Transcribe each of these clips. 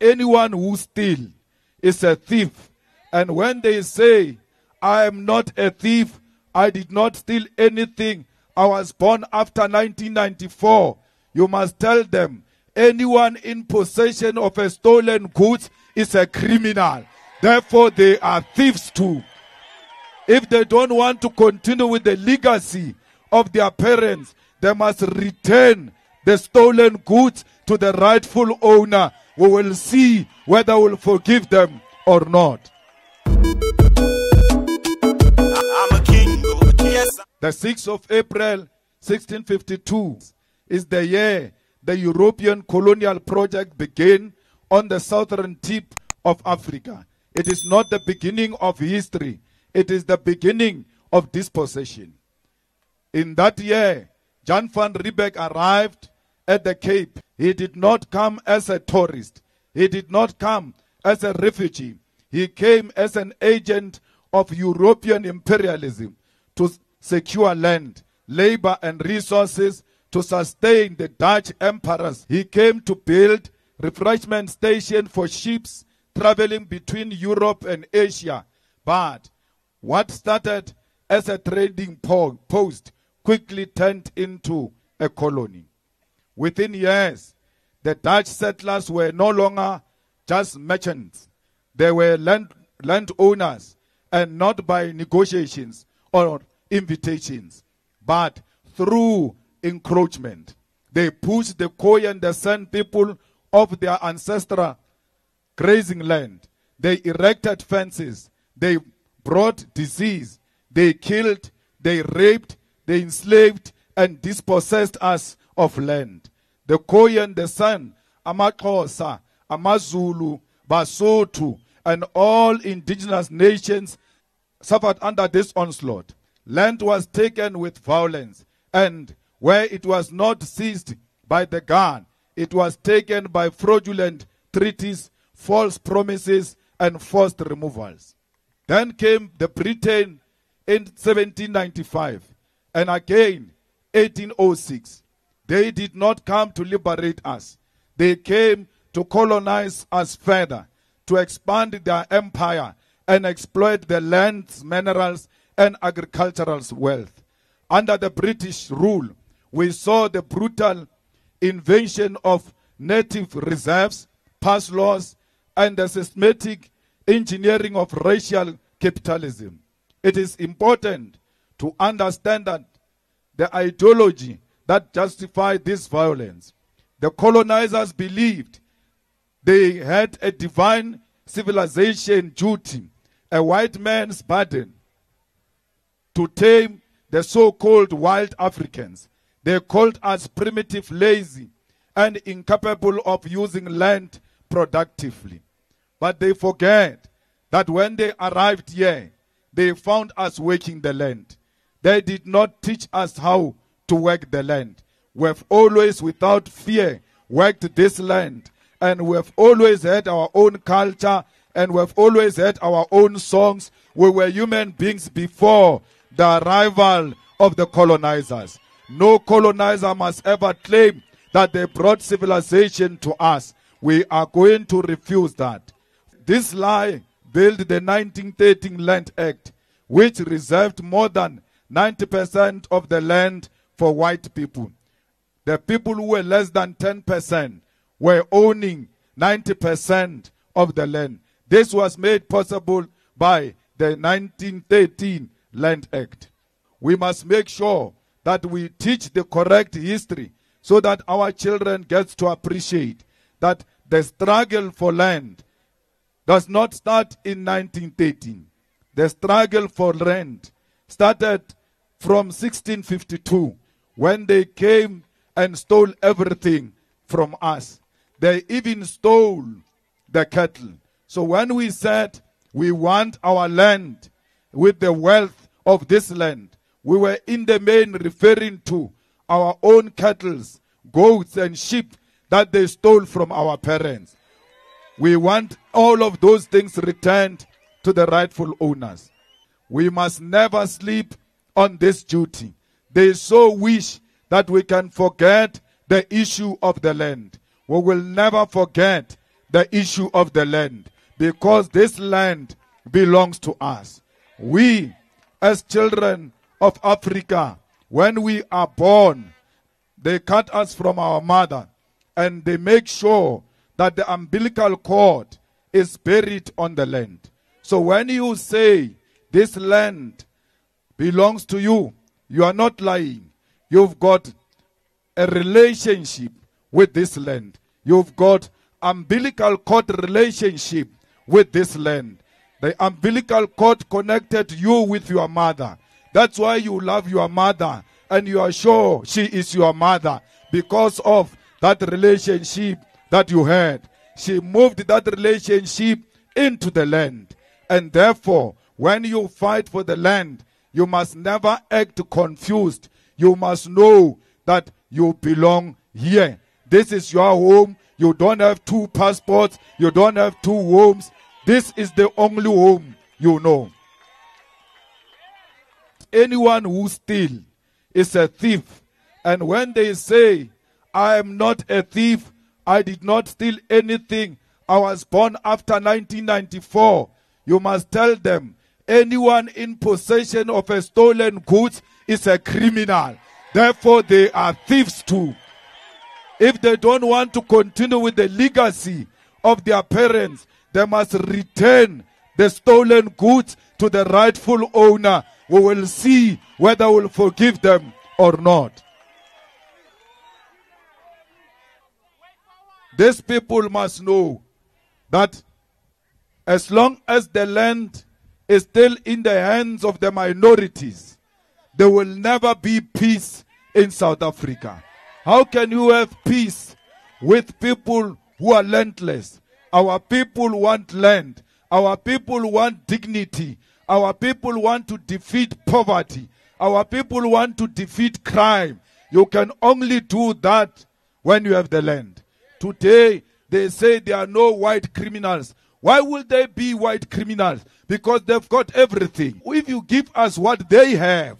anyone who steals is a thief. And when they say, I am not a thief, I did not steal anything, I was born after 1994, you must tell them, anyone in possession of a stolen goods is a criminal. Therefore, they are thieves too. If they don't want to continue with the legacy of their parents, they must return the stolen goods to the rightful owner. We will see whether we'll forgive them or not. I'm a king. Yes. The 6th of April, 1652 is the year the European colonial project began on the southern tip of Africa. It is not the beginning of history. It is the beginning of dispossession. In that year, Jan van Riebeeck arrived at the Cape. He did not come as a tourist. He did not come as a refugee. He came as an agent of European imperialism to secure land, labor, and resources to sustain the Dutch emperors. He came to build refreshment stations for ships traveling between Europe and Asia. But what started as a trading post quickly turned into a colony. Within years, the Dutch settlers were no longer just merchants. They were landowners, and not by negotiations or invitations, but through encroachment. They pushed the Khoi and the San people off their ancestral grazing land. They erected fences. They brought disease. They killed, they raped, they enslaved, and dispossessed us of land. The Khoi and the San, AmaXhosa, AmaZulu, Basotho, and all indigenous nations suffered under this onslaught. Land was taken with violence, and where it was not seized by the gun, it was taken by fraudulent treaties, false promises, and forced removals. Then came the Britain in 1795, and again 1806. They did not come to liberate us. They came to colonize us further, to expand their empire and exploit the land's minerals and agricultural wealth. Under the British rule, we saw the brutal invasion of native reserves, pass laws, and the systematic engineering of racial capitalism. It is important to understand that the ideology that justified this violence. The colonizers believed they had a divine civilization duty, a white man's burden, to tame the so-called wild Africans. They called us primitive, lazy, and incapable of using land productively. But they forget that when they arrived here, they found us working the land. They did not teach us how to work the land. We have always, without fear, worked this land. And we have always had our own culture, and we have always had our own songs. We were human beings before the arrival of the colonizers. No colonizer must ever claim that they brought civilization to us. We are going to refuse that. This lie built the 1913 Land Act, which reserved more than 90% of the land for white people. The people who were less than 10% were owning 90% of the land. This was made possible by the 1913 Land Act. We must make sure that we teach the correct history so that our children get to appreciate that the struggle for land does not start in 1913. The struggle for land started from 1652 when they came and stole everything from us. They even stole the cattle. So when we said we want our land with the wealth of this land, we were in the main referring to our own cattle, goats and sheep that they stole from our parents. We want all of those things returned to the rightful owners. We must never sleep on this duty. They so wish that we can forget the issue of the land. We will never forget the issue of the land, because this land belongs to us. We, as children of Africa, when we are born, they cut us from our mother, and they make sure that the umbilical cord is buried on the land. So when you say this land belongs to you, you are not lying. You've got a relationship with this land. You've got umbilical cord relationship with this land. The umbilical cord connected you with your mother. That's why you love your mother and you are sure she is your mother, because of that relationship that you had. She moved that relationship into the land. And therefore, when you fight for the land, you must never act confused. You must know that you belong here. This is your home. You don't have two passports. You don't have two homes. This is the only home you know. Anyone who steals is a thief. And when they say, I am not a thief, I did not steal anything, I was born after 1994, you must tell them, anyone in possession of a stolen goods is a criminal. Therefore, they are thieves too. If they don't want to continue with the legacy of their parents, they must return the stolen goods to the rightful owner. We will see whether we will forgive them or not. These people must know that as long as the land is still in the hands of the minorities, there will never be peace in South Africa. How can you have peace with people who are landless? Our people want land. Our people want dignity. Our people want to defeat poverty. Our people want to defeat crime. You can only do that when you have the land. Today, they say there are no white criminals. Why would there be white criminals? Because they've got everything. If you give us what they have,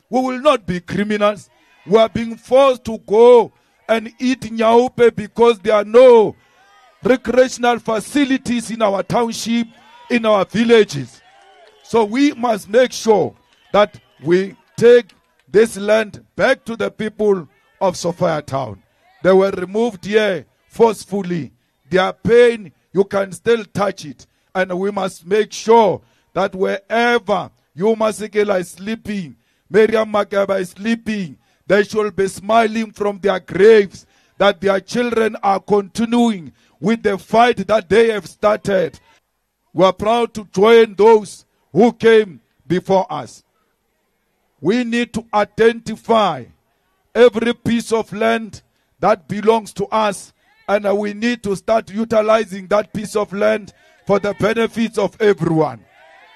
we will not be criminals. We are being forced to go and eat nyaupe because there are no recreational facilities in our township, in our villages. So we must make sure that we take this land back to the people of Sophia Town. They were removed here forcefully. Their pain, you can still touch it. And we must make sure that wherever you Masekela is sleeping, Miriam Makeba is sleeping, they should be smiling from their graves that their children are continuing with the fight that they have started. We are proud to join those who came before us. We need to identify every piece of land that belongs to us, and we need to start utilizing that piece of land for the benefits of everyone.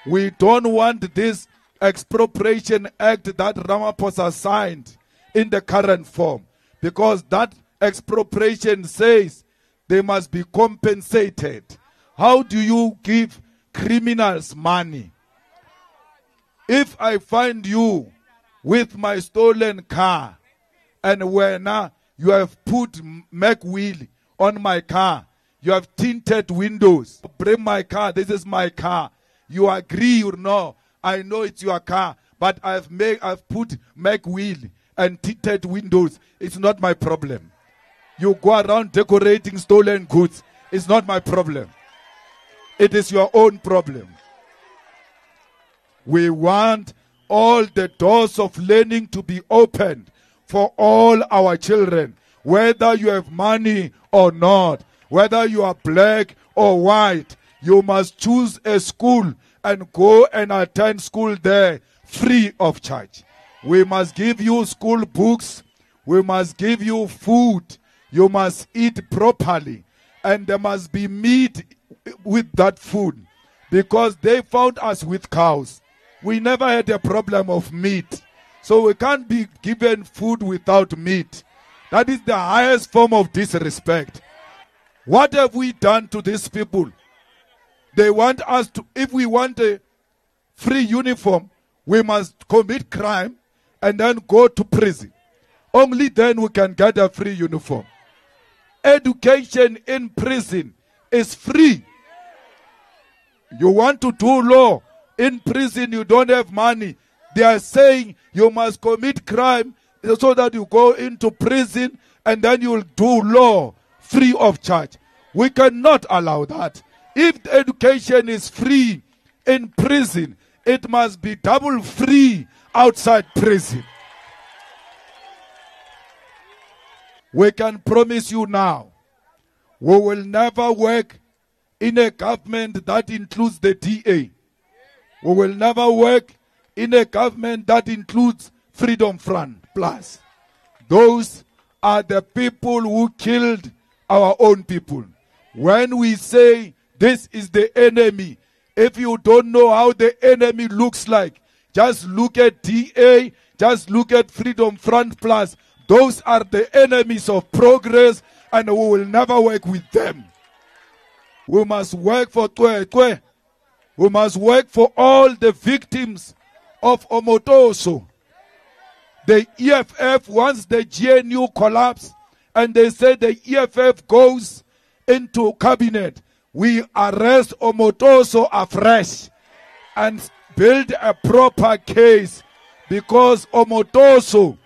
We don't want this expropriation act that Ramaphosa signed in the current form, because that expropriation says they must be compensated. How do you give criminals money? If I find you with my stolen car, and when you have put Mac wheel on my car, you have tinted windows, bring my car, this is my car, you agree or no? I know it's your car, but I've put Mac wheel and tinted windows. It's not my problem. You go around decorating stolen goods. It's not my problem. It is your own problem. We want all the doors of learning to be opened for all our children, whether you have money or not, whether you are black or white. You must choose a school and go and attend school there free of charge. We must give you school books. We must give you food. You must eat properly. And there must be meat with that food, because they found us with cows. We never had a problem of meat. So we can't be given food without meat. That is the highest form of disrespect. What have we done to these people? They want us to, if we want a free uniform, we must commit crime and then go to prison. Only then we can get a free uniform. Education in prison is free. You want to do law in prison, you don't have money. They are saying you must commit crime so that you go into prison and then you'll do law free of charge. We cannot allow that. If the education is free in prison, it must be double free outside prison. We can promise you now, we will never work in a government that includes the DA. We will never work in a government that includes Freedom Front Plus. Those are the people who killed our own people. When we say this is the enemy, if you don't know how the enemy looks like, just look at DA, just look at Freedom Front Plus. Those are the enemies of progress, and we will never work with them. We must work for Twe. We must work for all the victims of Omotoso. The EFF, once the GNU collapsed, and they say the EFF goes into cabinet, we arrest Omotoso afresh and build a proper case, because Omotoso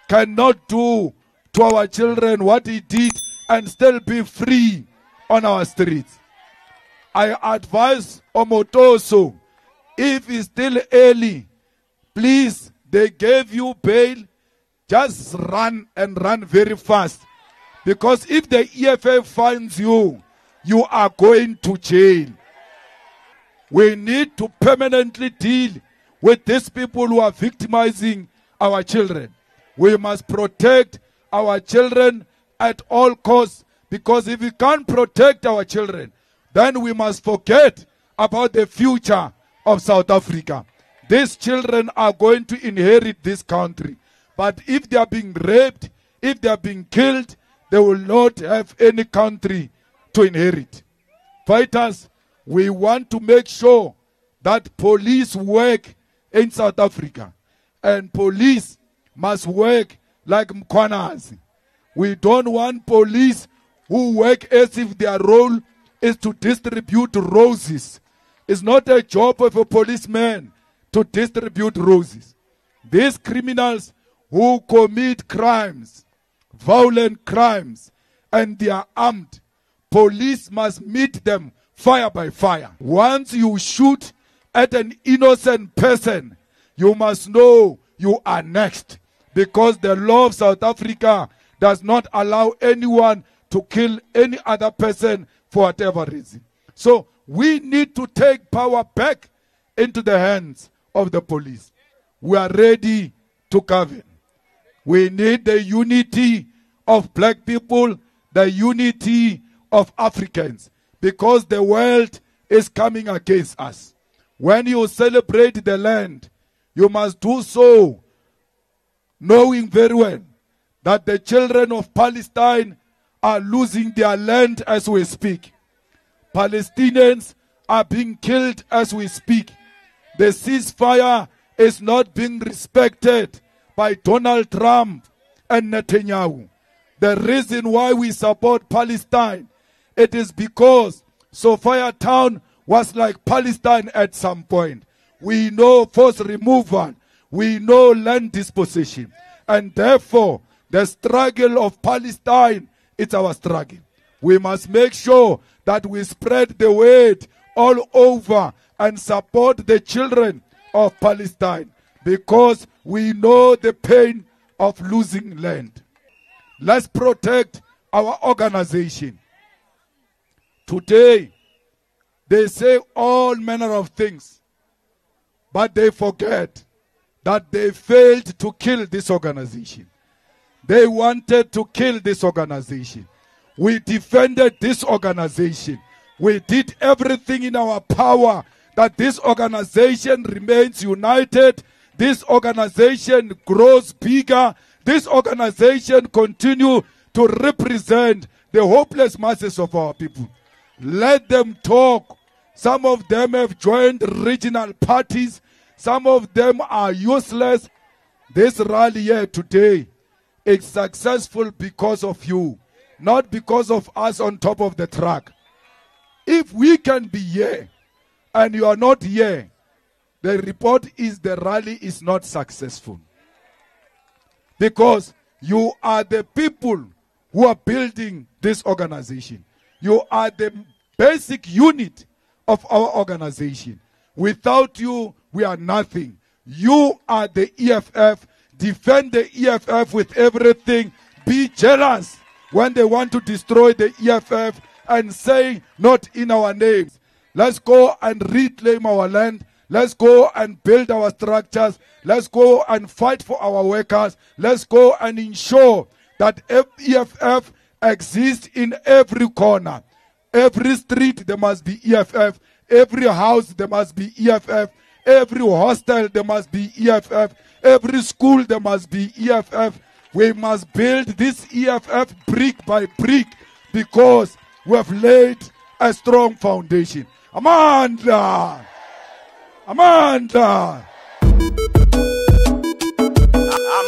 cannot do to our children what he did and still be free on our streets. I advise Omotoso, if it's still early, please, they gave you bail, just run and run very fast. Because if the EFF finds you, you are going to jail. We need to permanently deal with these people who are victimizing our children. We must protect our children at all costs, because if we can't protect our children, then we must forget about the future of South Africa. These children are going to inherit this country. But if they are being raped, if they are being killed, they will not have any country to inherit. Fighters, we want to make sure that police work in South Africa. And police must work like Mkhwanazi. We don't want police who work as if their role is to distribute roses. It's not a job of a policeman to distribute roses. These criminals who commit crimes, violent crimes, and they are armed, police must meet them fire by fire. Once you shoot at an innocent person, you must know you are next, because the law of South Africa does not allow anyone to kill any other person for whatever reason. So we need to take power back into the hands of the police. We are ready to govern. We need the unity of black people, the unity of Africans, because the world is coming against us. When you celebrate the land, you must do so knowing very well that the children of Palestine are losing their land as we speak. Palestinians are being killed as we speak. The ceasefire is not being respected by Donald Trump and Netanyahu. The reason why we support Palestine, it is because Sophia Town was like Palestine at some point. We know forced removal, we know land disposition, and therefore the struggle of Palestine is our struggle. We must make sure that we spread the word all over and support the children of Palestine, because we know the pain of losing land. Let's protect our organization. Today, they say all manner of things, but they forget that they failed to kill this organization. They wanted to kill this organization. We defended this organization. We did everything in our power that this organization remains united. This organization grows bigger. This organization continues to represent the hopeless masses of our people. Let them talk. Some of them have joined regional parties. Some of them are useless. This rally here today is successful because of you, not because of us on top of the track. If we can be here and you are not here, the report is the rally is not successful. Because you are the people who are building this organization. You are the basic unit of our organization. Without you, we are nothing. You are the EFF. Defend the EFF with everything. Be jealous when they want to destroy the EFF and say, not in our names. Let's go and reclaim our land. Let's go and build our structures. Let's go and fight for our workers. Let's go and ensure that EFF exists in every corner. Every street, there must be EFF. Every house, there must be EFF. Every hostel, there must be EFF. Every school, there must be EFF. We must build this EFF brick by brick because we have laid a strong foundation. Amanda! Amanda! I'm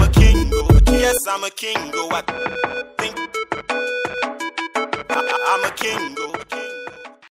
a king, yes, I'm a king. I'm a king.